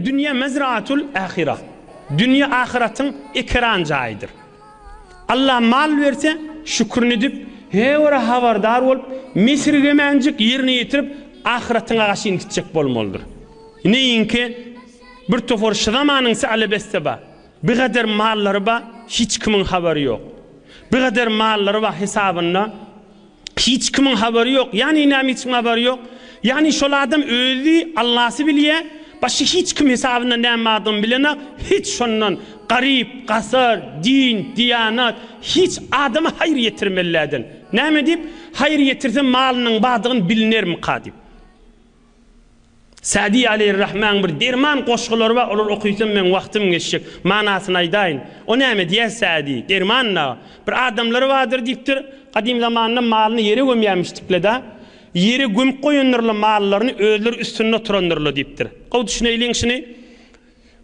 Dünya mezraatul ahira. Dünya ahiratın ekran jayıdır. Allah mal verse şükrünü edip, hevara havardar olup, mesirgemenjik yerini yetirip, ahiratın ağaşını gidecek bolmalıdır. Neyinki, bir tofor şızamanın sa'ale besteba, bir kadar malları ba, hiç kimin haberi yok. Bir kadar malları ba hesabında, hiç kimin haberi yok. Yani inam hiç kimin haberi yok. Yani şol adam öldü, Allah'sı biliye, başı hiç kim hesabında ne adım bilene, hiç şondan garip, kasar, din, diyanat, hiç adama hayır yetirmelilerden. Ne mi deyip, hayır yetirse malının badığın bilinir mi kadip? Sadi aleyhirrahman bir derman qoşquları var, olur okuysan men vaktim geçecek, manasını aydayın. O ne mi diye Sadi, dermanla, bir adamları vardır deyiptir, kadim zamanında malını yere gömyemiştikle de, yeri gömüp koyunlarla mallarını özler üstüne oturanlarla deyiptir. O düşüneylin şunu.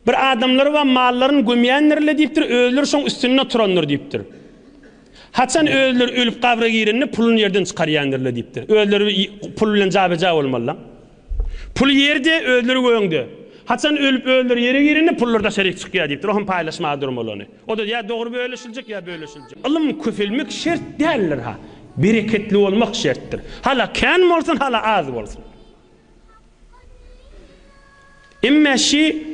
Bir adamları var mallarını gömyenlerle deyiptir, özler son üstüne oturanlar deyiptir. Haçan özler ölüp kavra girenini pulun yerden çıkaryanlarla deyiptir. Özler pulun cabeca olmalı. Pul yerde özleri göğündü. Haçan ölüp özler yere girenini pullarda şerik çıkıyor deyiptir. Ohun paylaşma durmalı onu. O da ya doğru bölüşülecek ya bölüşülecek. Alım küfülmek şert değerler ha. Bereketli olmak şarttır. Hala kan olsun, hala az olsun. İmme şi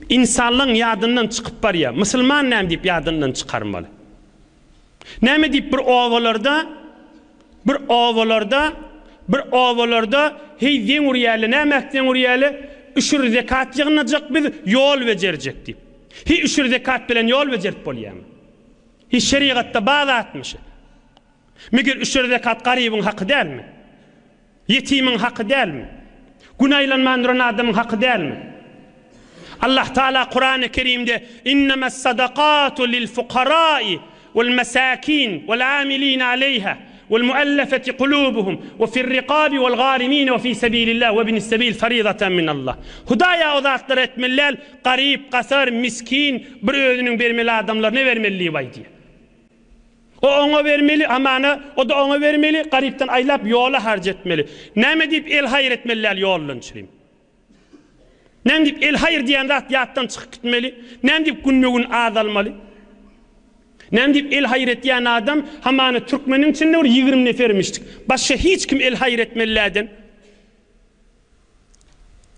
insanlığın yadından çıkıp var ya, Müslüman ne deyip yadından çıkarmalı. Ne deyip bir ovalarda hey den uriyeli, ne mekten uriyeli, üşür zekat yığınacak biz yol verecek deyip. Hey üşür zekat bilen yol vecerip boliyem. Hey şeriatta bazı atmışı. Meger üşür zekat garibin hakkı değil mi? Yetimin hakkı değil mi? Günaylanman duran adamın hakkı değil mi? Allah Teala Kur'an-ı Kerim'de innemes sadakatu lil fukarai vel mesakin vel amilin aleyha vel muallafati kulubuhum ve fir riqabi vel garimin ve fi sabilillah ve binis sebil faridaten min Allah. Hudaya o zatlar etmeler garip, kasar, miskin bir özünün vermeli adamlarına vermeliği var diye. O ona vermeli amana, o da ona vermeli, garipten aylap yola harcetmeli. Ne deyip el hayır etmeliler yolun çüreyim. Ne deyip el hayır diyen zat yattan çıkıp gitmeli. Ne deyip günmüğün azalmalı. Ne deyip el hayır et diyen adam hamanı Türkmenin içinde 20 nefermiştik. Başka hiç kim el hayır etmelilerden.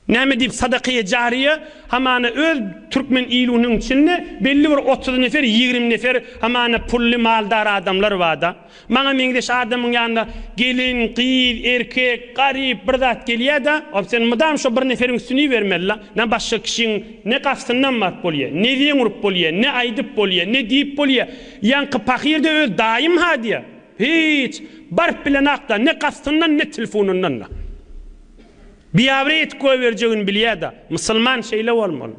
Ne deyip sadakaya cariye hamanı öz Türkmen iyiliğinin içinde belli bir 30 nefer 20 nefer hamanı pulli maldar adamlar var da. Bana mengeş adamın yanında gelin, kız, erkek, garip bir zat geliyor da sen madam şu bir neferin üstünü vermeli. Ne başka kişinin ne kastından mat boluyor, ne diyen urup boluyor, ne aydıp boluyor, ne deyip boluyor. Yankı pakir de öz daim ha diye. Hiç barp bilen akta ne kastından ne telefonundan da. Bir avret koy vereceğini biliyor da Müslüman şeyle olmalı.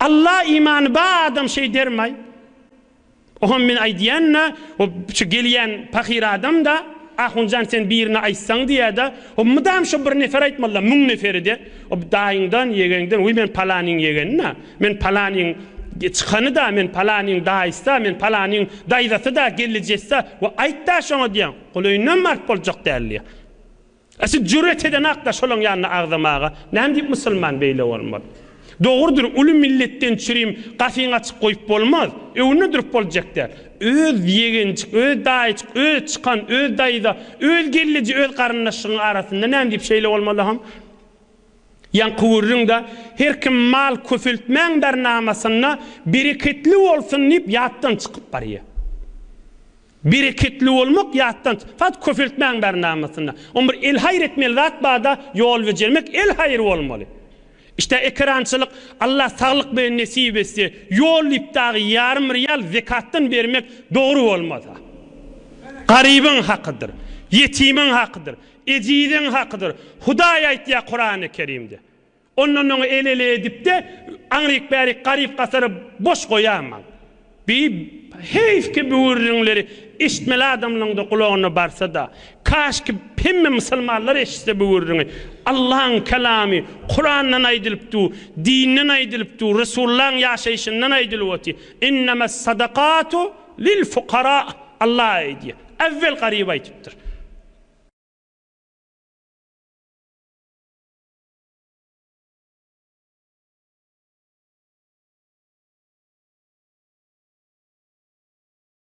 Allah imanı ba adam şey dermay. Ohun min aydiyanna o geliyen fakir adam da ahuncan sen birine aysan diye da o mudam şu bir nefer aytmalı mun neferi de o dayından yegenden uy men palanin yegenna men palanin çıkanı da men palanin dayısta men palanin dayısı da gelecekse o aytta şunu diyen koloyundan mark olacak derli. Aslında cüret eden akta şolun yanına ağzamağa. Ne deyip Müslüman beyle olmalı. Doğrudur, ulu milletten çüreyim, kafin açık koyup olmaz. Onu durup olacak der. Öz yegencik, öz dayıcık, öz çıkan, öz dayıda, öz gelici, öz karınlaşığın arasında ne deyip şeyle olmalı ham? Yan kıvırın da her kim mal küfültmen bernamasına bereketli olsun deyip yattan çıkıp barıya. Bereketli olmak yattan fat köfültmen bernamasında. On bir el hayır etmeli zat bağda yol vecermek el hayır olmalı. İşte ekrançılık Allah sağlık ve nesip etse yol iptağı yarım riyal zekattan vermek doğru olmaz. Garibin hakkıdır, yetimin hakkıdır, ecizin hakkıdır. Hudaya ayet ya Kur'an-ı Kerim'de. Onun onu el ele edip de anrik berik garip kasarı boş koyamam. Bir heyf ki bu ürünleri işitmeli adamların da kulağına barsa da kaş ki pemme Müslümanlar eşitse bu ürünü Allah'ın kelamı Kur'an'dan aydılıp du, dinen aydılıp du, Resulullah'ın yaşayışından aydılıp du. İnnemez sadakatu lil fukara Allah aydiye. Evvel gariba aydıptır.